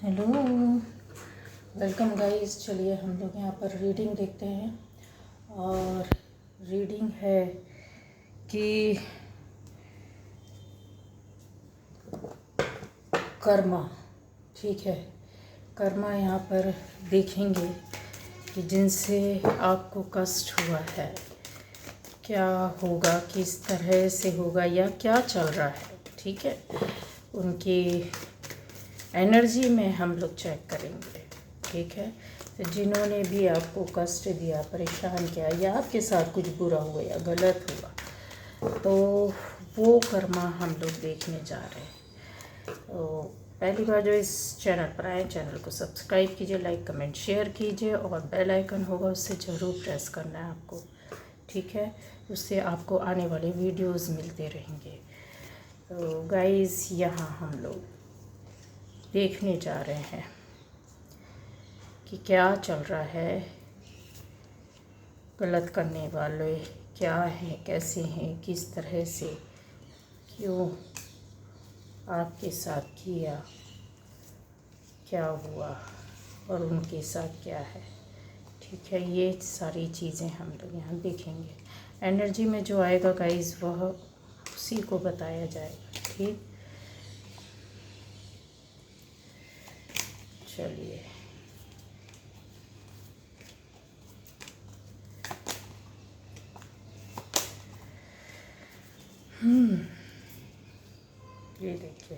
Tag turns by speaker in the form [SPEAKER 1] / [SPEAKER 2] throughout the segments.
[SPEAKER 1] Hello, welcome guys. चलिए हम लोग यहाँ पर रीडिंग देखते हैं। और रीडिंग है कि कर्मा, ठीक है। कर्मा यहाँ पर देखेंगे कि जिनसे आपको कष्ट हुआ है क्या होगा, किस तरह से होगा या क्या चल रहा है, ठीक है। उनकी एनर्जी में हम लोग चेक करेंगे, ठीक है। तो जिन्होंने भी आपको कष्ट दिया, परेशान किया या आपके साथ कुछ बुरा हुआ या गलत हुआ, तो वो कर्मा हम लोग देखने जा रहे हैं। तो पहली बार जो इस चैनल पर आए, चैनल को सब्सक्राइब कीजिए, लाइक कमेंट शेयर कीजिए और बेल आइकन होगा उससे ज़रूर प्रेस करना है आपको, ठीक है। उससे आपको आने वाले वीडियोस मिलते रहेंगे। तो गाइस यहाँ हम लोग देखने जा रहे हैं कि क्या चल रहा है, गलत करने वाले क्या हैं, कैसे हैं, किस तरह से, क्यों आपके साथ किया, क्या हुआ और उनके साथ क्या है, ठीक है। ये सारी चीज़ें हम लोग यहाँ देखेंगे। एनर्जी में जो आएगा गाइस वह उसी को बताया जाएगा, ठीक। चलिए ये देखिए,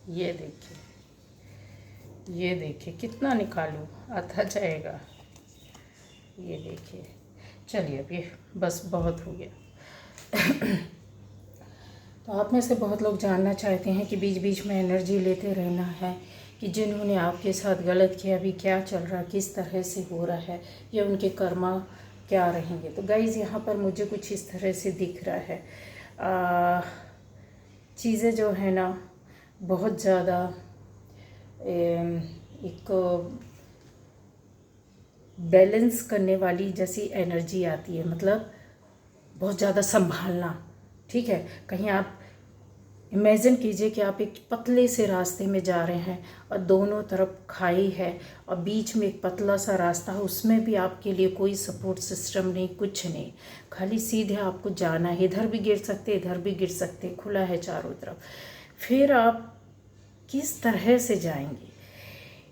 [SPEAKER 1] ये देखिए, ये देखिए, कितना निकालूं, आता जाएगा। ये देखिए, चलिए अब ये बस बहुत हो गया। तो आप में से बहुत लोग जानना चाहते हैं कि बीच बीच में एनर्जी लेते रहना है कि जिन्होंने आपके साथ गलत किया अभी क्या चल रहा है, किस तरह से हो रहा है, या उनके कर्मा क्या रहेंगे। तो गाइज़ यहाँ पर मुझे कुछ इस तरह से दिख रहा है। चीज़ें जो है ना बहुत ज़्यादा एक बैलेंस करने वाली जैसी एनर्जी आती है, मतलब बहुत ज़्यादा संभालना, ठीक है। कहीं आप इमेजिन कीजिए कि आप एक पतले से रास्ते में जा रहे हैं और दोनों तरफ खाई है और बीच में एक पतला सा रास्ता है, उसमें भी आपके लिए कोई सपोर्ट सिस्टम नहीं, कुछ नहीं, खाली सीधे आपको जाना है। इधर भी गिर सकते, इधर भी गिर सकते, खुला है चारों तरफ। फिर आप किस तरह से जाएंगे?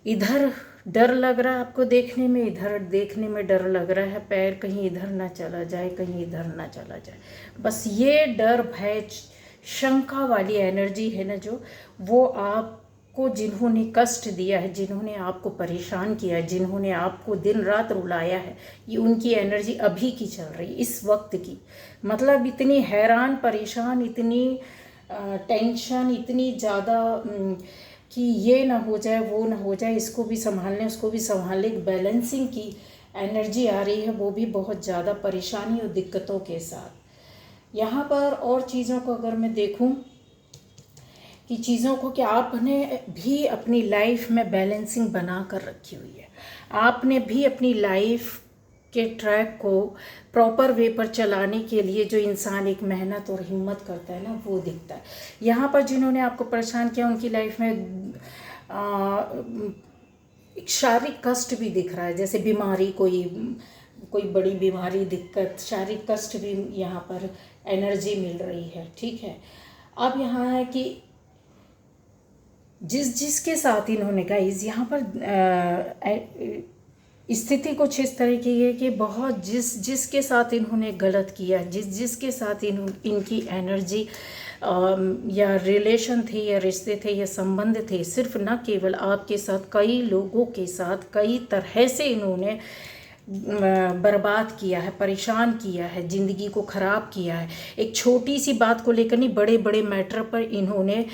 [SPEAKER 1] इधर डर लग रहा है आपको देखने में, इधर देखने में डर लग रहा है, पैर कहीं इधर ना चला जाए, कहीं इधर ना चला जाए। बस ये डर, भय, शंका वाली एनर्जी है ना, जो वो आपको, जिन्होंने कष्ट दिया है, जिन्होंने आपको परेशान किया है, जिन्होंने आपको दिन रात रुलाया है, ये उनकी एनर्जी अभी की चल रही है, इस वक्त की। मतलब इतनी हैरान परेशान, इतनी टेंशन, इतनी ज़्यादा कि ये ना हो जाए, वो ना हो जाए, इसको भी संभालने, उसको भी संभालने, बैलेंसिंग की एनर्जी आ रही है, वो भी बहुत ज़्यादा परेशानी और दिक्कतों के साथ। यहाँ पर और चीज़ों को अगर मैं देखूं कि चीज़ों को कि आपने भी अपनी लाइफ में बैलेंसिंग बना कर रखी हुई है, आपने भी अपनी लाइफ के ट्रैक को प्रॉपर वे पर चलाने के लिए जो इंसान एक मेहनत और हिम्मत करता है ना, वो दिखता है। यहाँ पर जिन्होंने आपको परेशान किया उनकी लाइफ में एक शारीरिक कष्ट भी दिख रहा है, जैसे बीमारी, कोई बड़ी बीमारी, दिक्कत, शारीरिक कष्ट भी यहाँ पर एनर्जी मिल रही है, ठीक है। अब यहाँ है कि जिसके साथ इन्होंने गाइस यहाँ पर स्थिति कुछ इस तरह की है कि बहुत जिसके साथ इन्होंने गलत किया, जिसके साथ इनकी एनर्जी या रिलेशन थे या रिश्ते थे या संबंध थे, सिर्फ न केवल आपके साथ, कई लोगों के साथ कई तरह से इन्होंने बर्बाद किया है, परेशान किया है, ज़िंदगी को ख़राब किया है। एक छोटी सी बात को लेकर नहीं, बड़े बड़े मैटर पर इन्होंने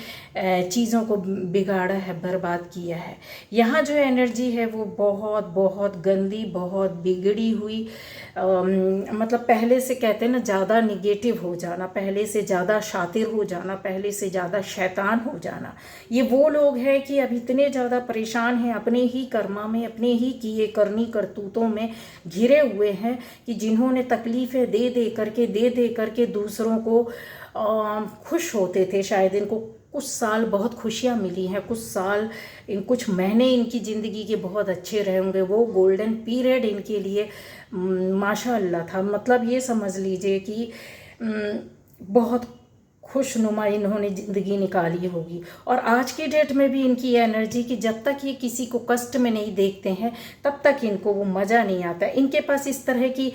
[SPEAKER 1] चीज़ों को बिगाड़ा है, बर्बाद किया है। यहाँ जो एनर्जी है वो बहुत बहुत गंदी, बहुत बिगड़ी हुई, मतलब पहले से कहते हैं ना, ज़्यादा निगेटिव हो जाना, पहले से ज़्यादा शातिर हो जाना, पहले से ज़्यादा शैतान हो जाना। ये वो लोग हैं कि अब इतने ज़्यादा परेशान हैं, अपने ही कर्मा में, अपने ही किए करनी करतूतों में घिरे हुए हैं कि जिन्होंने तकलीफ़ें दे दे करके दूसरों को खुश होते थे, शायद इनको कुछ साल बहुत खुशियाँ मिली हैं, कुछ साल कुछ महीने इनकी ज़िंदगी के बहुत अच्छे रहे होंगे, वो गोल्डन पीरियड इनके लिए माशाअल्लाह था। मतलब ये समझ लीजिए कि बहुत खुशनुमा इन्होंने ज़िंदगी निकाली होगी। और आज की डेट में भी इनकी एनर्जी कि जब तक ये किसी को कष्ट में नहीं देखते हैं तब तक इनको वो मज़ा नहीं आता। इनके पास इस तरह की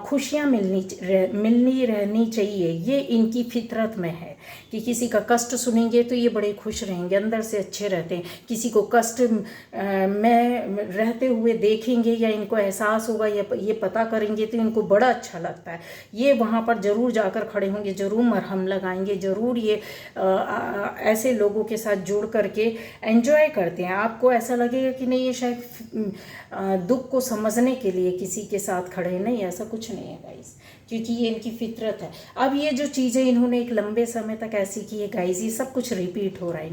[SPEAKER 1] खुशियाँ मिलनी रहनी चाहिए, ये इनकी फितरत में है कि किसी का कष्ट सुनेंगे तो ये बड़े खुश रहेंगे, अंदर से अच्छे रहते हैं। किसी को कष्ट में रहते हुए देखेंगे या इनको एहसास होगा या ये पता करेंगे तो इनको बड़ा अच्छा लगता है। ये वहाँ पर ज़रूर जाकर खड़े होंगे, ज़रूर मरहम लगाएंगे, ज़रूर ये ऐसे लोगों के साथ जुड़ करके एंजॉय करते हैं। आपको ऐसा लगेगा कि नहीं ये शायद दुख को समझने के लिए किसी के साथ खड़े, नहीं, ऐसा कुछ नहीं है गाइस, क्योंकि ये इनकी फितरत है। अब ये जो चीज़ें इन्होंने एक लंबे समय तक ऐसी की है गाइस, ये सब कुछ रिपीट हो रहा है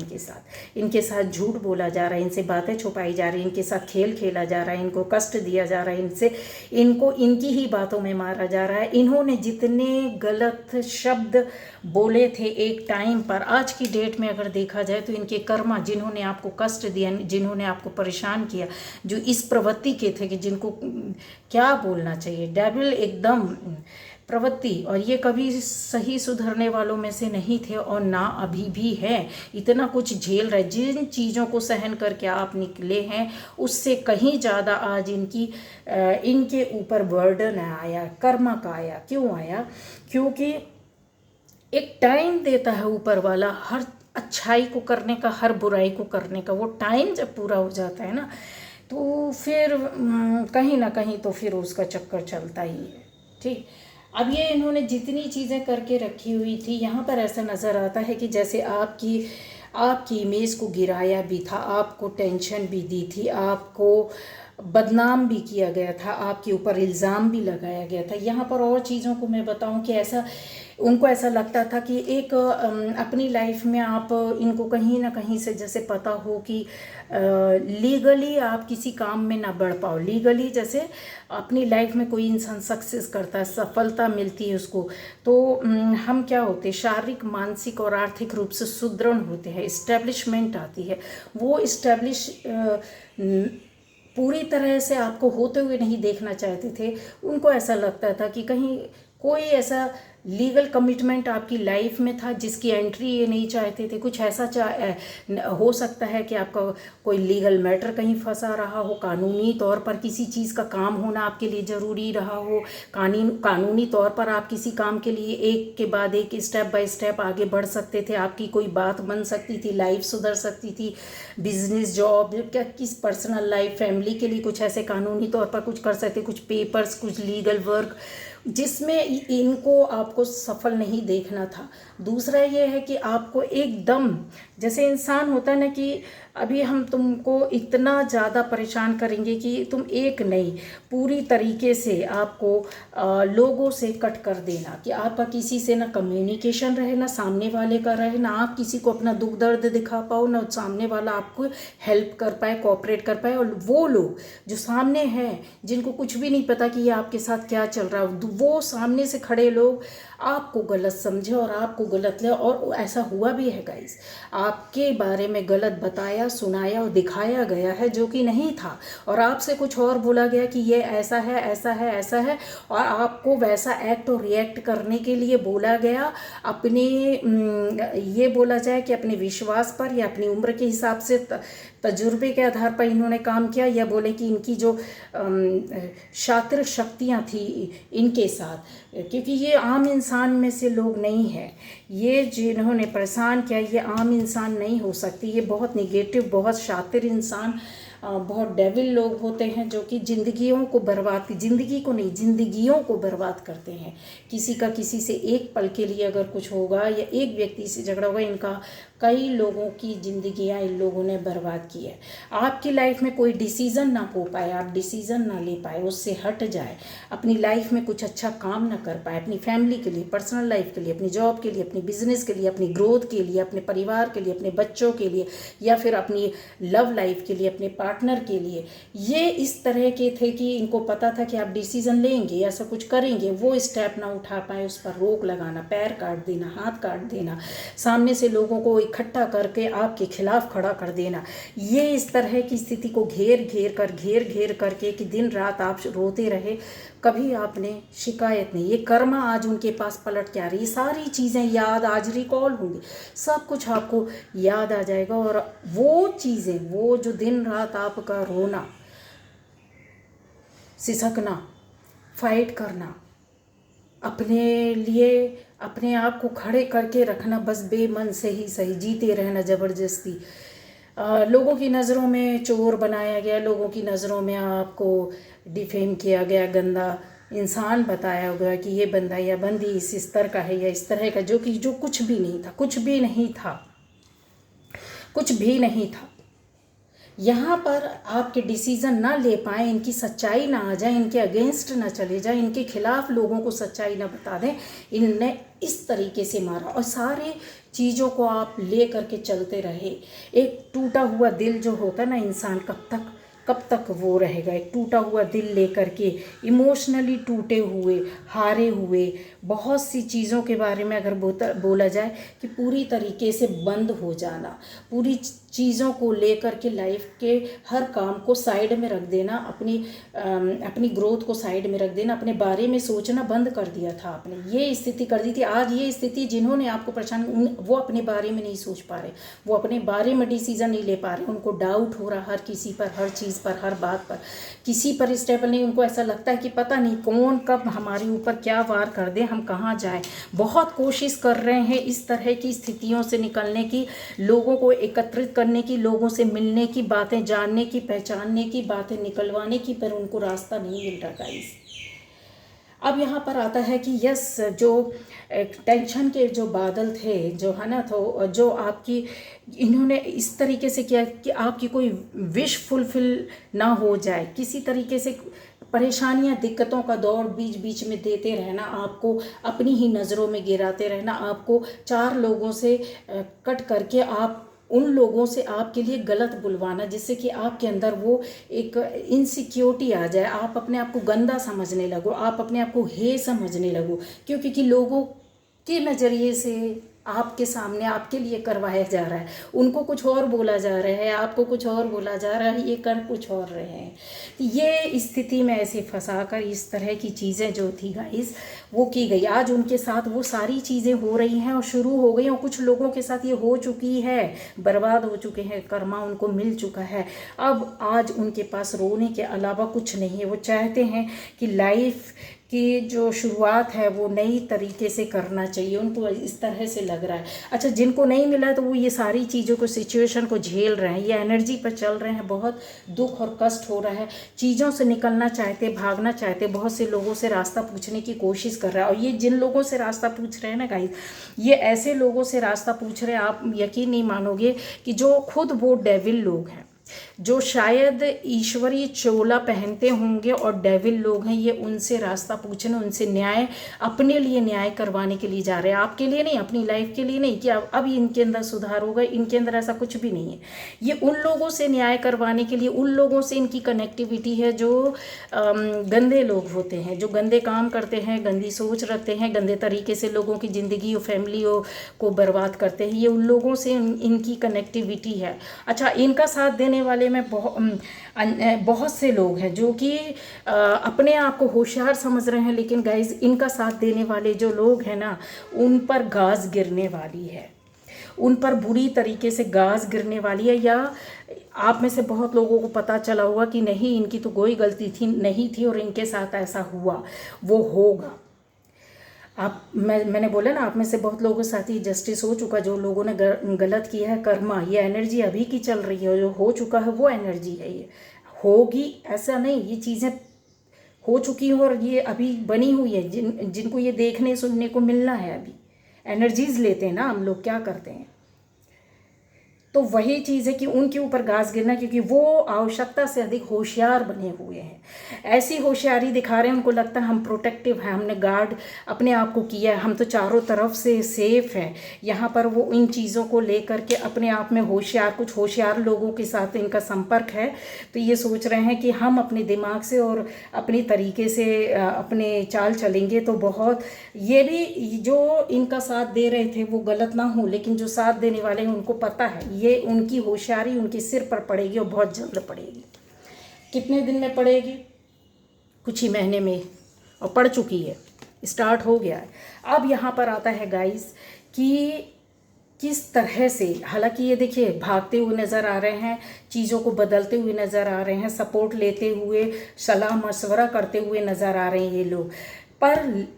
[SPEAKER 1] इनके साथ झूठ बोला जा रहा है, इनसे बातें छुपाई जा रही हैं, इनके साथ खेल खेला जा रहा है, इनको कष्ट दिया जा रहा है, इनको इनकी ही बातों में मारा जा रहा है। इन्होंने जितने गलत शब्द बोले थे एक टाइम पर, आज की डेट में अगर देखा जाए तो इनके कर्मा, जिन्होंने आपको कष्ट दिया, जिन्होंने आपको परेशान किया, जो इस प्रवृत्ति के थे कि जिनको क्या बोलना चाहिए, डेविल एकदम प्रवृत्ति, और ये कभी सही सुधरने वालों में से नहीं थे और ना अभी भी है। इतना कुछ झेल रहे, जिन चीज़ों को सहन करके आप निकले हैं उससे कहीं ज़्यादा आज इनके ऊपर बर्डन आया, कर्मा का आया। क्यों आया? क्योंकि एक टाइम देता है ऊपर वाला हर अच्छाई को करने का, हर बुराई को करने का। वो टाइम जब पूरा हो जाता है ना तो फिर कहीं ना कहीं तो फिर उसका चक्कर चलता ही है। ठीक, अब ये इन्होंने जितनी चीज़ें करके रखी हुई थी, यहाँ पर ऐसा नज़र आता है कि जैसे आपकी इमेज को गिराया भी था, आपको टेंशन भी दी थी, आपको बदनाम भी किया गया था, आपके ऊपर इल्ज़ाम भी लगाया गया था। यहाँ पर और चीज़ों को मैं बताऊं कि उनको ऐसा लगता था कि एक अपनी लाइफ में आप इनको कहीं ना कहीं से जैसे पता हो कि लीगली आप किसी काम में ना बढ़ पाओ। लीगली जैसे अपनी लाइफ में कोई इंसान सक्सेस करता है, सफलता मिलती है उसको, तो हम क्या होते हैं, शारीरिक, मानसिक और आर्थिक रूप से सुदृढ़ होते हैं, इस्टेब्लिशमेंट आती है। वो इस्टेब्लिश पूरी तरह से आपको होते हुए नहीं देखना चाहते थे। उनको ऐसा लगता था कि कहीं कोई ऐसा लीगल कमिटमेंट आपकी लाइफ में था जिसकी एंट्री ये नहीं चाहते थे। कुछ ऐसा हो सकता है कि आपका कोई लीगल मैटर कहीं फंसा रहा हो, कानूनी तौर पर किसी चीज़ का काम होना आपके लिए ज़रूरी रहा हो, कानूनी तौर पर आप किसी काम के लिए एक के बाद एक स्टेप बाय स्टेप आगे बढ़ सकते थे, आपकी कोई बात बन सकती थी, लाइफ सुधर सकती थी, बिजनेस, जॉब, क्या किस पर्सनल लाइफ, फैमिली के लिए कुछ ऐसे कानूनी तौर पर कुछ कर सकते, कुछ पेपर्स, कुछ लीगल वर्क जिसमें इनको आपको सफल नहीं देखना था। दूसरा ये है कि आपको एकदम जैसे इंसान होता है ना कि अभी हम तुमको इतना ज़्यादा परेशान करेंगे कि तुम एक नहीं, पूरी तरीके से आपको लोगों से कट कर देना, कि आपका किसी से ना कम्युनिकेशन रहे, ना सामने वाले का रहे, ना आप किसी को अपना दुख दर्द दिखा पाओ, ना सामने वाला आपको हेल्प कर पाए, कोऑपरेट कर पाए। और वो लोग जो सामने हैं जिनको कुछ भी नहीं पता कि ये आपके साथ क्या चल रहा है, वो सामने से खड़े लोग आपको गलत समझे और आपको गलत ले। और ऐसा हुआ भी है गाइस, आपके बारे में गलत बताया, सुनाया और दिखाया गया है जो कि नहीं था, और आपसे कुछ और बोला गया कि ये ऐसा है, ऐसा है, ऐसा है, और आपको वैसा एक्ट और रिएक्ट करने के लिए बोला गया। अपने ये बोला जाए कि अपने विश्वास पर या अपनी उम्र के हिसाब से तजुर्बे के आधार पर इन्होंने काम किया, या बोले कि इनकी जो शातिर शक्तियाँ थी इनके साथ, क्योंकि ये आम इंसान में से लोग नहीं है। ये जिन्होंने परेशान किया ये आम इंसान नहीं हो सकती, ये बहुत निगेटिव, बहुत शातिर इंसान, बहुत डेविल लोग होते हैं जो कि ज़िंदगियों को बर्बाद करते हैं। किसी का किसी से एक पल के लिए अगर कुछ होगा या एक व्यक्ति से झगड़ा होगा, इनका कई लोगों की ज़िंदगियां इन लोगों ने बर्बाद की है। आपकी लाइफ में कोई डिसीज़न ना हो पाए, आप डिसीज़न ना ले पाए, उससे हट जाए, अपनी लाइफ में कुछ अच्छा काम ना कर पाए, अपनी फैमिली के लिए, पर्सनल लाइफ के लिए, अपनी जॉब के लिए, अपनी बिजनेस के लिए, अपनी ग्रोथ के लिए, अपने परिवार के लिए, अपने बच्चों के लिए, या फिर अपनी लव लाइफ के लिए, अपने पार्टनर के लिए ये इस तरह के थे कि इनको पता था कि आप डिसीज़न लेंगे, ऐसा कुछ करेंगे, वो स्टेप ना उठा पाए, उस पर रोक लगाना, पैर काट देना, हाथ काट देना, सामने से लोगों को इकट्ठा करके आपके खिलाफ खड़ा कर देना, ये इस तरह की स्थिति को घेर घेर करके कि दिन रात आप रोते रहे, कभी आपने शिकायत नहीं। ये कर्मा आज उनके पास पलट के आ रही है, सारी चीज़ें याद आज रिकॉल होंगी, सब कुछ आपको याद आ जाएगा। और वो चीज़ें, वो जो दिन रात आपका रोना, सिसकना, फाइट करना, अपने लिए अपने आप को खड़े करके रखना, बस बेमन से ही सही, जीते रहना ज़बरदस्ती, लोगों की नज़रों में चोर बनाया गया, लोगों की नज़रों में आपको डिफेम किया गया, गंदा इंसान बताया गया कि ये बंदा या बंदी इस स्तर का है या इस तरह का, जो कुछ भी नहीं था, कुछ भी नहीं था, कुछ भी नहीं था। यहाँ पर आपके डिसीज़न ना ले पाए, इनकी सच्चाई ना आ जाए, इनके अगेंस्ट ना चले जाए, इनके खिलाफ लोगों को सच्चाई ना बता दें, इनने इस तरीके से मारा और सारे चीज़ों को आप ले करके चलते रहे। एक टूटा हुआ दिल जो होता है ना इंसान, कब तक वो रहेगा। एक टूटा हुआ दिल लेकर के, इमोशनली टूटे हुए, हारे हुए, बहुत सी चीज़ों के बारे में अगर बोला जाए कि पूरी तरीके से बंद हो जाना, पूरी चीज़ों को लेकर के लाइफ के हर काम को साइड में रख देना, अपनी ग्रोथ को साइड में रख देना, अपने बारे में सोचना बंद कर दिया था आपने, ये स्थिति कर दी थी। आज ये स्थिति जिन्होंने आपको परेशान, वो अपने बारे में नहीं सोच पा रहे, वो अपने बारे में डिसीज़न नहीं ले पा रहे, उनको डाउट हो रहा हर किसी पर, हर चीज़ पर, हर बात पर, किसी पर स्टेबल नहीं। उनको ऐसा लगता है कि पता नहीं कौन कब हमारे ऊपर क्या वार कर दे, हम कहाँ जाएं। बहुत कोशिश कर रहे हैं इस तरह की स्थितियों से निकलने की, लोगों को एकत्रित करने की, लोगों से मिलने की, बातें जानने की, पहचानने की, बातें निकलवाने की, पर उनको रास्ता नहीं मिल रहा गाइस। अब यहाँ पर आता है कि यस, जो टेंशन के जो बादल थे, जो है ना, तो जो आपकी इन्होंने इस तरीके से किया कि आपकी कोई विश फुलफिल ना हो जाए, किसी तरीके से परेशानियां, दिक्कतों का दौर बीच बीच में देते रहना, आपको अपनी ही नज़रों में गिराते रहना, आपको चार लोगों से कट करके आप उन लोगों से आपके लिए गलत बुलवाना, जिससे कि आपके अंदर वो एक इनसिक्योरिटी आ जाए, आप अपने आप को गंदा समझने लगो, आप अपने आप को हे समझने लगो, क्योंकि लोगों के नज़रिए से आपके सामने आपके लिए करवाया जा रहा है, उनको कुछ और बोला जा रहा है, आपको कुछ और बोला जा रहा है, ये कर कुछ और रहे हैं। ये स्थिति में ऐसे फंसाकर इस तरह की चीज़ें जो थी गाइस वो की गई। आज उनके साथ वो सारी चीज़ें हो रही हैं और शुरू हो गई, और कुछ लोगों के साथ ये हो चुकी है, बर्बाद हो चुके हैं, कर्मा उनको मिल चुका है। अब आज उनके पास रोने के अलावा कुछ नहीं है। वो चाहते हैं कि लाइफ की जो शुरुआत है वो नई तरीके से करना चाहिए, उनको इस तरह से लग रहा है। अच्छा, जिनको नहीं मिला तो वो ये सारी चीज़ों को, सिचुएशन को झेल रहे हैं, ये एनर्जी पर चल रहे हैं, बहुत दुख और कष्ट हो रहा है, चीज़ों से निकलना चाहते, भागना चाहते, बहुत से लोगों से रास्ता पूछने की कोशिश कर रहा है। और ये जिन लोगों से रास्ता पूछ रहे हैं ना गाइस, ये ऐसे लोगों से रास्ता पूछ रहे हैं, आप यकीन नहीं मानोगे, कि जो खुद वो डेविल लोग हैं, जो शायद ईश्वरीय चोला पहनते होंगे और डेविल लोग हैं, ये उनसे रास्ता पूछने, उनसे न्याय, अपने लिए न्याय करवाने के लिए जा रहे हैं, आपके लिए नहीं, अपनी लाइफ के लिए नहीं, कि अब इनके अंदर सुधार होगा, इनके अंदर ऐसा कुछ भी नहीं है। ये उन लोगों से न्याय करवाने के लिए, उन लोगों से इनकी कनेक्टिविटी है जो गंदे लोग होते हैं, जो गंदे काम करते हैं, गंदी सोच रखते हैं, गंदे तरीके से लोगों की ज़िंदगी और फैमिली को बर्बाद करते हैं, ये उन लोगों से इनकी कनेक्टिविटी है। अच्छा, इनका साथ देने वाले में बहुत से लोग हैं जो कि अपने आप को होशियार समझ रहे हैं, लेकिन गाइज इनका साथ देने वाले जो लोग हैं ना, उन पर गाज गिरने वाली है, उन पर बुरी तरीके से गाज गिरने वाली है। या आप में से बहुत लोगों को पता चला होगा कि नहीं, इनकी तो कोई गलती थी नहीं थी और इनके साथ ऐसा हुआ, वो होगा। मैंने बोला ना, आप में से बहुत लोगों के साथ ही जस्टिस हो चुका, जो लोगों ने गलत किया है, कर्मा, ये एनर्जी अभी की चल रही है, जो हो चुका है वो एनर्जी है, ये होगी ऐसा नहीं, ये चीज़ें हो चुकी हैं और ये अभी बनी हुई है, जिनको ये देखने सुनने को मिलना है। अभी एनर्जीज लेते हैं ना हम लोग, क्या करते हैं, तो वही चीज़ है कि उनके ऊपर घास गिरना, क्योंकि वो आवश्यकता से अधिक होशियार बने हुए हैं, ऐसी होशियारी दिखा रहे हैं, उनको लगता है हम प्रोटेक्टिव हैं, हमने गार्ड अपने आप को किया है, हम तो चारों तरफ से सेफ हैं। यहाँ पर वो इन चीज़ों को लेकर के अपने आप में होशियार, कुछ होशियार लोगों के साथ इनका संपर्क है, तो ये सोच रहे हैं कि हम अपने दिमाग से और अपनी तरीके से अपने चाल चलेंगे तो बहुत, ये भी जो इनका साथ दे रहे थे वो गलत ना हो, लेकिन जो साथ देने वाले हैं उनको पता है ये उनकी होशियारी उनके सिर पर पड़ेगी और बहुत जल्द पड़ेगी। कितने दिन में पड़ेगी? कुछ ही महीने में, और पड़ चुकी है, स्टार्ट हो गया है। अब यहाँ पर आता है गाइस कि किस तरह से, हालांकि ये देखिए भागते हुए नज़र आ रहे हैं, चीज़ों को बदलते हुए नज़र आ रहे हैं, सपोर्ट लेते हुए, सलाह मशवरा करते हुए नज़र आ रहे हैं ये लोग, पर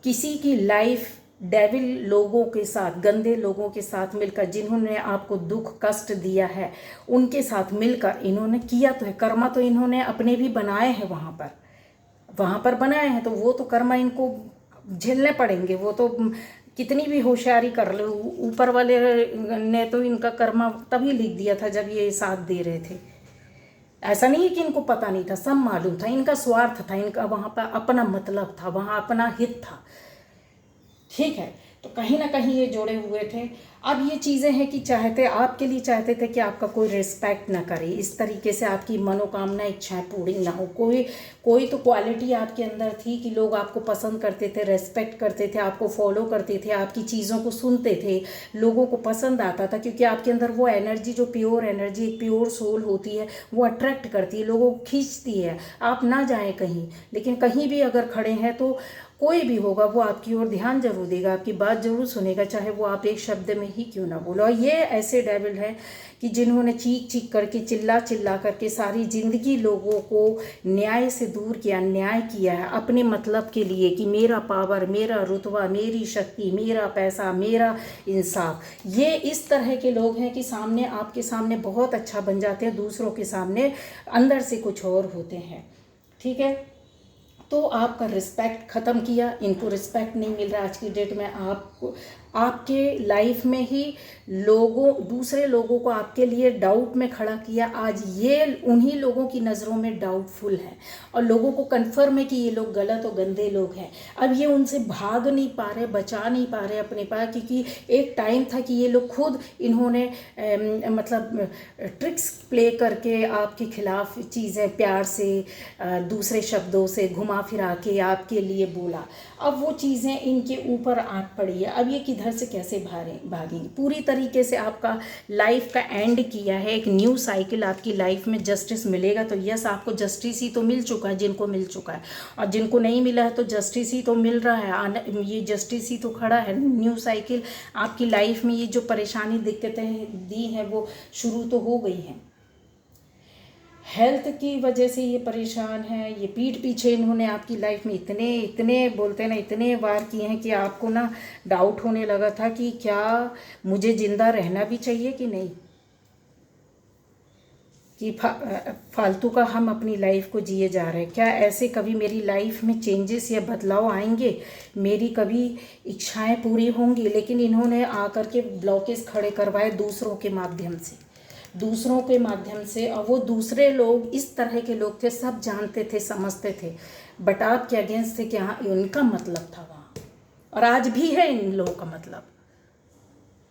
[SPEAKER 1] किसी की लाइफ डेविल लोगों के साथ, गंदे लोगों के साथ मिलकर, जिन्होंने आपको दुख कष्ट दिया है, उनके साथ मिलकर इन्होंने किया तो है, कर्मा तो इन्होंने अपने भी बनाए हैं, वहाँ पर बनाए हैं, तो वो तो कर्मा इनको झेलने पड़ेंगे। वो तो कितनी भी होशियारी कर लो, ऊपर वाले ने तो इनका कर्मा तभी लिख दिया था जब ये साथ दे रहे थे। ऐसा नहीं है कि इनको पता नहीं था, सब मालूम था, इनका स्वार्थ था, इनका वहाँ पर अपना मतलब था, वहाँ अपना हित था, ठीक है। तो कहीं ना कहीं ये जुड़े हुए थे। अब ये चीज़ें हैं कि चाहते, आपके लिए चाहते थे कि आपका कोई रिस्पेक्ट ना करे, इस तरीके से आपकी मनोकामना इच्छाएं पूरी ना हो। कोई तो क्वालिटी आपके अंदर थी कि लोग आपको पसंद करते थे, रेस्पेक्ट करते थे, आपको फॉलो करते थे, आपकी चीज़ों को सुनते थे, लोगों को पसंद आता था, क्योंकि आपके अंदर वो एनर्जी, जो प्योर एनर्जी, एक प्योर सोल होती है, वो अट्रैक्ट करती है, लोगों को खींचती है। आप ना जाएं कहीं, लेकिन कहीं भी अगर खड़े हैं तो कोई भी होगा वो आपकी ओर ध्यान जरूर देगा, आपकी बात जरूर सुनेगा, चाहे वो आप एक शब्द में ही क्यों ना बोलो। और ये ऐसे डेविल हैं कि जिन्होंने चीख चीख करके, चिल्ला चिल्ला करके सारी ज़िंदगी लोगों को न्याय से दूर किया, अन्याय किया है अपने मतलब के लिए, कि मेरा पावर, मेरा रुतबा, मेरी शक्ति, मेरा पैसा, मेरा इंसाफ। ये इस तरह के लोग हैं कि सामने, आपके सामने बहुत अच्छा बन जाते हैं, दूसरों के सामने अंदर से कुछ और होते हैं, ठीक है। तो आपका रिस्पेक्ट ख़त्म किया, इनको रिस्पेक्ट नहीं मिल रहा आज की डेट में। आपको, आपके लाइफ में ही लोगों, दूसरे लोगों को आपके लिए डाउट में खड़ा किया, आज ये उन्हीं लोगों की नज़रों में डाउटफुल है, और लोगों को कंफर्म है कि ये लोग गलत और गंदे लोग हैं। अब ये उनसे भाग नहीं पा रहे, बचा नहीं पा रहे अपने पास, क्योंकि एक टाइम था कि ये लोग खुद, इन्होंने मतलब ट्रिक्स प्ले करके आपके खिलाफ चीज़ें प्यार से, दूसरे शब्दों से घुमा फिरा के आपके लिए बोला। अब वो चीज़ें इनके ऊपर आंट पड़ी है, अब ये किधर से कैसे भागेंगे। पूरी तरीके से आपका लाइफ का एंड किया है, एक न्यू साइकिल आपकी लाइफ में जस्टिस मिलेगा। तो यस, आपको जस्टिस ही तो मिल चुका है, जिनको मिल चुका है, और जिनको नहीं मिला है तो जस्टिस ही तो मिल रहा है, ये जस्टिस ही तो खड़ा है। न्यू साइकिल आपकी लाइफ में, ये जो परेशानी दिक्कतें दी हैं वो शुरू तो हो गई हैं। हेल्थ की वजह से ये परेशान है, ये पीठ पीछे इन्होंने आपकी लाइफ में इतने बोलते हैं ना, इतने वार किए हैं कि आपको ना डाउट होने लगा था कि क्या मुझे ज़िंदा रहना भी चाहिए कि नहीं, कि फालतू का हम अपनी लाइफ को जिए जा रहे हैं। क्या ऐसे कभी मेरी लाइफ में चेंजेस या बदलाव आएंगे, मेरी कभी इच्छाएं पूरी होंगी। लेकिन इन्होंने आकर के ब्लॉकेज खड़े करवाए दूसरों के माध्यम से, और वो दूसरे लोग इस तरह के लोग थे, सब जानते थे, समझते थे, बट आपके अगेंस्ट थे कि हाँ इनका मतलब था वहाँ, और आज भी है इन लोगों का मतलब,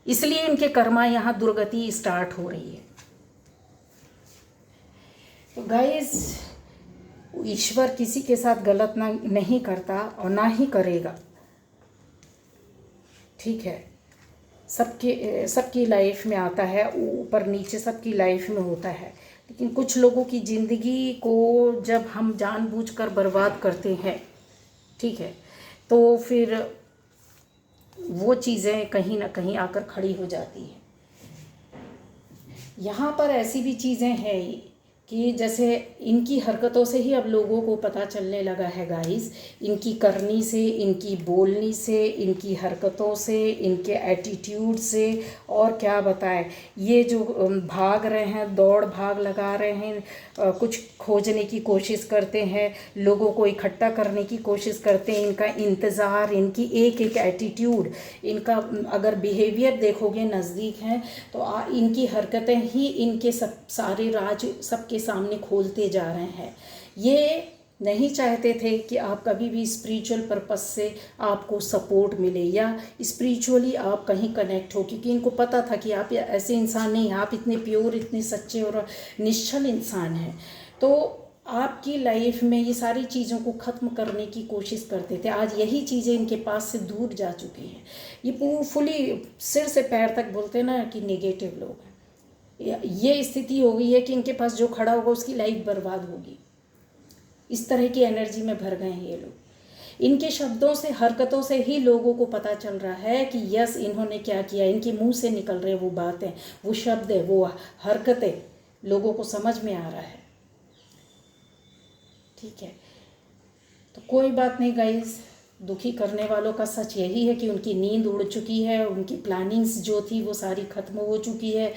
[SPEAKER 1] इसलिए इनके कर्मा यहाँ दुर्गति स्टार्ट हो रही है। तो गाइस, ईश्वर किसी के साथ गलत नहीं करता और ना ही करेगा, ठीक है। सबकी लाइफ में आता है, ऊपर नीचे सबकी लाइफ में होता है, लेकिन कुछ लोगों की ज़िंदगी को जब हम जानबूझकर बर्बाद करते हैं, ठीक है, तो फिर वो चीज़ें कहीं ना कहीं आकर खड़ी हो जाती हैं। यहाँ पर ऐसी भी चीज़ें हैं कि जैसे इनकी हरकतों से ही अब लोगों को पता चलने लगा है गाइस, इनकी करनी से, इनकी बोलनी से, इनकी हरकतों से, इनके एटीट्यूड से, और क्या बताएं, ये जो भाग रहे हैं, दौड़ भाग लगा रहे हैं, कुछ खोजने की कोशिश करते हैं, लोगों को इकट्ठा करने की कोशिश करते हैं, इनका इंतज़ार, इनकी एक एक एटीट्यूड, इनका अगर बिहेवियर देखोगे नज़दीक हैं तो इनकी हरकतें ही इनके सब सारे राज सबके सामने खोलते जा रहे हैं। ये नहीं चाहते थे कि आप कभी भी स्पिरिचुअल पर्पस से आपको सपोर्ट मिले या स्पिरिचुअली आप कहीं कनेक्ट हो, क्योंकि इनको पता था कि आप ऐसे इंसान नहीं, आप इतने प्योर, इतने सच्चे और निश्चल इंसान हैं। तो आपकी लाइफ में ये सारी चीज़ों को ख़त्म करने की कोशिश करते थे। आज यही चीज़ें इनके पास से दूर जा चुकी हैं। ये फुली सिर से पैर तक बोलते हैं ना कि नेगेटिव लोग हैं। ये स्थिति हो गई है कि इनके पास जो खड़ा होगा उसकी लाइफ बर्बाद होगी। इस तरह की एनर्जी में भर गए हैं ये लोग। इनके शब्दों से, हरकतों से ही लोगों को पता चल रहा है कि यस, इन्होंने क्या किया। इनके मुंह से निकल रहे वो बातें, वो शब्द, वो हरकतें लोगों को समझ में आ रहा है। ठीक है, तो कोई बात नहीं गाइस, दुखी करने वालों का सच यही है कि उनकी नींद उड़ चुकी है, उनकी प्लानिंग्स जो थी वो सारी ख़त्म हो चुकी है।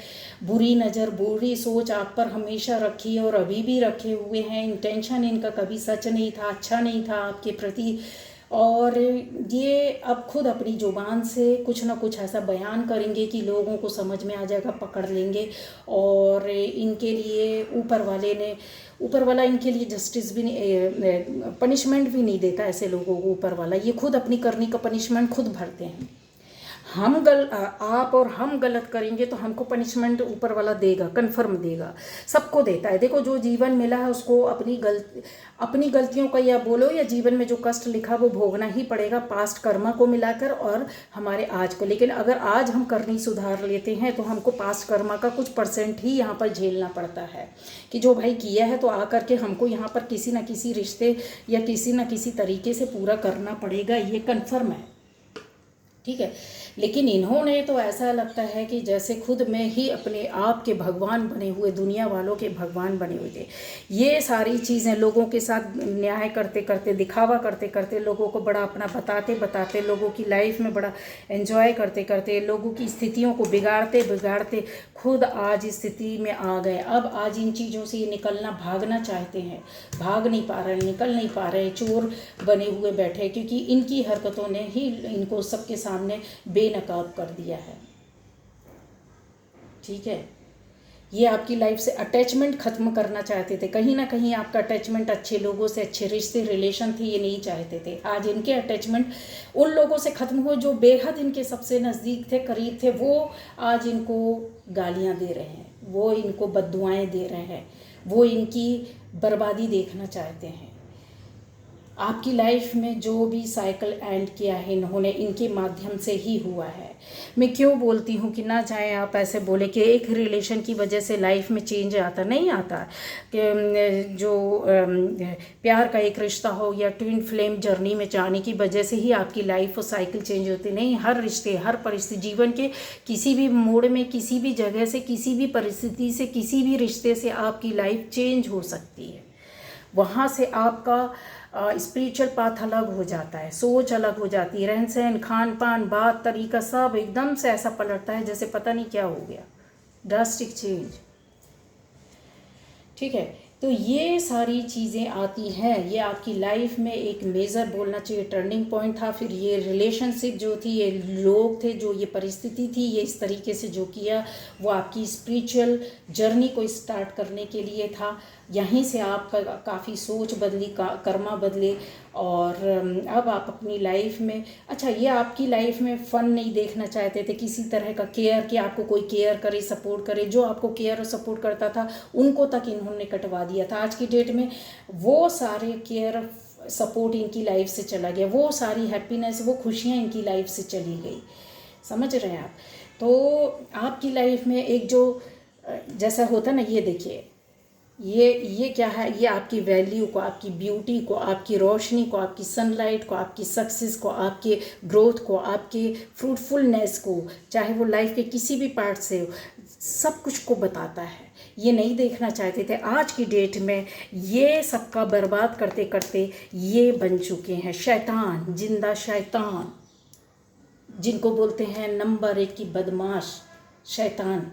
[SPEAKER 1] बुरी नज़र, बुरी सोच आप पर हमेशा रखी है और अभी भी रखे हुए हैं। इंटेंशन इनका कभी सच नहीं था, अच्छा नहीं था आपके प्रति, और ये अब खुद अपनी ज़ुबान से कुछ ना कुछ ऐसा बयान करेंगे कि लोगों को समझ में आ जाएगा, पकड़ लेंगे। और इनके लिए ऊपर वाला इनके लिए जस्टिस भी नहीं, पनिशमेंट भी नहीं देता ऐसे लोगों को ऊपर वाला। ये खुद अपनी करनी का पनिशमेंट खुद भरते हैं। आप और हम गलत करेंगे तो हमको पनिशमेंट ऊपर वाला देगा, कन्फर्म देगा, सबको देता है। देखो, जो जीवन मिला है उसको अपनी गलतियों का या बोलो या जीवन में जो कष्ट लिखा वो भोगना ही पड़ेगा, पास्ट कर्मा को मिलाकर और हमारे आज को। लेकिन अगर आज हम करनी सुधार लेते हैं तो हमको पास्ट कर्मा का कुछ परसेंट ही यहाँ पर झेलना पड़ता है कि जो भाई किया है तो आकर के हमको यहाँ पर किसी न किसी रिश्ते या किसी न किसी तरीके से पूरा करना पड़ेगा, ये कन्फर्म है। ठीक है, लेकिन इन्होंने तो ऐसा लगता है कि जैसे खुद में ही अपने आप के भगवान बने हुए, दुनिया वालों के भगवान बने हुए थे। ये सारी चीज़ें लोगों के साथ न्याय करते करते, दिखावा करते करते, लोगों को बड़ा अपना बताते बताते, लोगों की लाइफ में बड़ा एंजॉय करते करते, लोगों की स्थितियों को बिगाड़ते बिगाड़ते खुद आज इस स्थिति में आ गए। अब आज इन चीज़ों से ये निकलना, भागना चाहते हैं, भाग नहीं पा रहे, निकल नहीं पा रहे, चोर बने हुए बैठे, क्योंकि इनकी हरकतों ने ही इनको सबके सामने बेनकाब कर दिया है। ठीक है, ये आपकी लाइफ से अटैचमेंट ख़त्म करना चाहते थे। कहीं ना कहीं आपका अटैचमेंट अच्छे लोगों से, अच्छे रिश्ते, रिलेशन थे, ये नहीं चाहते थे। आज इनके अटैचमेंट उन लोगों से ख़त्म हुए जो बेहद इनके सबसे नज़दीक थे, करीब थे। वो आज इनको गालियां दे रहे हैं, वो इनको बद्दुआएं दे रहे हैं, वो इनकी बर्बादी देखना चाहते हैं। आपकी लाइफ में जो भी साइकिल एंड किया है इन्होंने, इनके माध्यम से ही हुआ है। मैं क्यों बोलती हूँ कि ना चाहे आप ऐसे बोले कि एक रिलेशन की वजह से लाइफ में चेंज आता, नहीं आता। कि जो प्यार का एक रिश्ता हो या ट्विन फ्लेम जर्नी में जाने की वजह से ही आपकी लाइफ और साइकिल चेंज होती नहीं। हर रिश्ते, हर परिस्थिति, जीवन के किसी भी मोड़ में, किसी भी जगह से, किसी भी परिस्थिति से, किसी भी रिश्ते से आपकी लाइफ चेंज हो सकती है। वहाँ से आपका स्पिरिचुअल पाथ अलग हो जाता है, सोच अलग हो जाती है, रहन सहन, खान पान, बात, तरीका सब एकदम से ऐसा पलटता है जैसे पता नहीं क्या हो गया, ड्रास्टिक चेंज। ठीक है, तो ये सारी चीज़ें आती हैं। ये आपकी लाइफ में एक मेजर बोलना चाहिए टर्निंग पॉइंट था। फिर ये रिलेशनशिप जो थी, ये लोग थे, जो ये परिस्थिति थी, ये इस तरीके से जो किया वो आपकी स्पिरिचुअल जर्नी को स्टार्ट करने के लिए था। यहीं से आपका काफ़ी सोच बदली, कर्मा बदले, और अब आप अपनी लाइफ में, अच्छा, ये आपकी लाइफ में फ़न नहीं देखना चाहते थे, किसी तरह का केयर, कि आपको कोई केयर करे, सपोर्ट करे। जो आपको केयर और सपोर्ट करता था उनको तक इन्होंने कटवा दिया था। आज की डेट में वो सारे केयर, सपोर्ट इनकी लाइफ से चला गया, वो सारी हैप्पीनेस, वो खुशियाँ इनकी लाइफ से चली गई। समझ रहे हैं आप? तो आपकी लाइफ में एक जो जैसा होता ना, ये देखिए, ये क्या है, ये आपकी वैल्यू को, आपकी ब्यूटी को, आपकी रोशनी को, आपकी सनलाइट को, आपकी सक्सेस को, आपके ग्रोथ को, आपके फ्रूटफुलनेस को, चाहे वो लाइफ के किसी भी पार्ट से हो, सब कुछ को बताता है। ये नहीं देखना चाहते थे। आज की डेट में ये सबका बर्बाद करते करते ये बन चुके हैं शैतान, जिंदा शैतान, जिनको बोलते हैं नंबर 1 की बदमाश शैतान।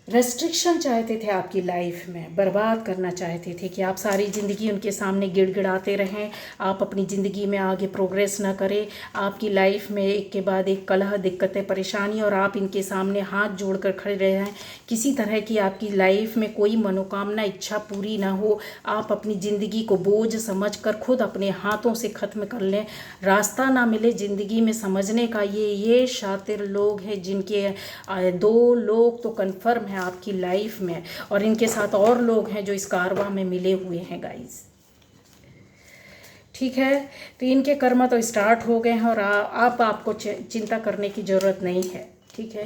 [SPEAKER 1] रेस्ट्रिक्शन चाहते थे आपकी लाइफ में, बर्बाद करना चाहते थे कि आप सारी ज़िंदगी उनके सामने गिड़गिड़ाते रहें, आप अपनी ज़िंदगी में आगे प्रोग्रेस ना करें, आपकी लाइफ में एक के बाद एक कलह, दिक्कतें, परेशानी, और आप इनके सामने हाथ जोड़कर खड़े रहें। किसी तरह की आपकी लाइफ में कोई मनोकामना, इच्छा पूरी ना हो, आप अपनी ज़िंदगी को बोझ समझकर खुद अपने हाथों से ख़त्म कर लें, रास्ता ना मिले ज़िंदगी में समझने का। ये शातिर लोग हैं जिनके 2 लोग तो कन्फर्म है आपकी लाइफ में, और इनके साथ और लोग हैं जो इस कारवां में मिले हुए हैं गाइस। ठीक है, तो इनके कर्म तो स्टार्ट हो गए हैं और आपको चिंता करने की ज़रूरत नहीं है। ठीक है,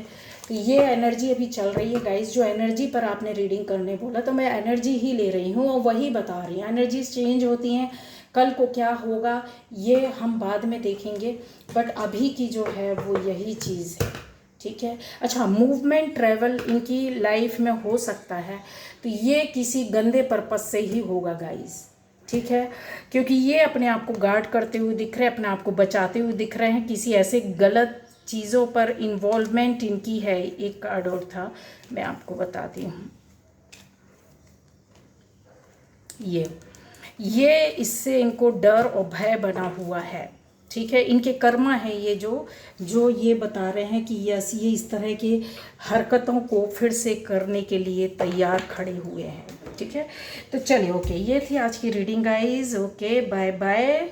[SPEAKER 1] तो ये एनर्जी अभी चल रही है गाइस। जो एनर्जी पर आपने रीडिंग करने बोला, तो मैं एनर्जी ही ले रही हूँ और वही बता रही हूँ। एनर्जीज चेंज होती हैं, कल को क्या होगा ये हम बाद में देखेंगे, बट अभी की जो है वो यही चीज़ है। ठीक है, अच्छा, मूवमेंट, ट्रैवल इनकी लाइफ में हो सकता है, तो ये किसी गंदे पर्पस से ही होगा गाइस। ठीक है, क्योंकि ये अपने आप को गार्ड करते हुए दिख रहे हैं, अपने आप को बचाते हुए दिख रहे हैं, किसी ऐसे गलत चीज़ों पर इन्वॉल्वमेंट इनकी है। एक कार्ड और था, मैं आपको बताती हूँ। ये इससे इनको डर और भय बना हुआ है। ठीक है, इनके कर्मा है ये जो ये बता रहे हैं कि यस, ये इस तरह की हरकतों को फिर से करने के लिए तैयार खड़े हुए हैं। ठीक है, तो चलिए, ओके, ये थी आज की reading guys. Okay, bye bye.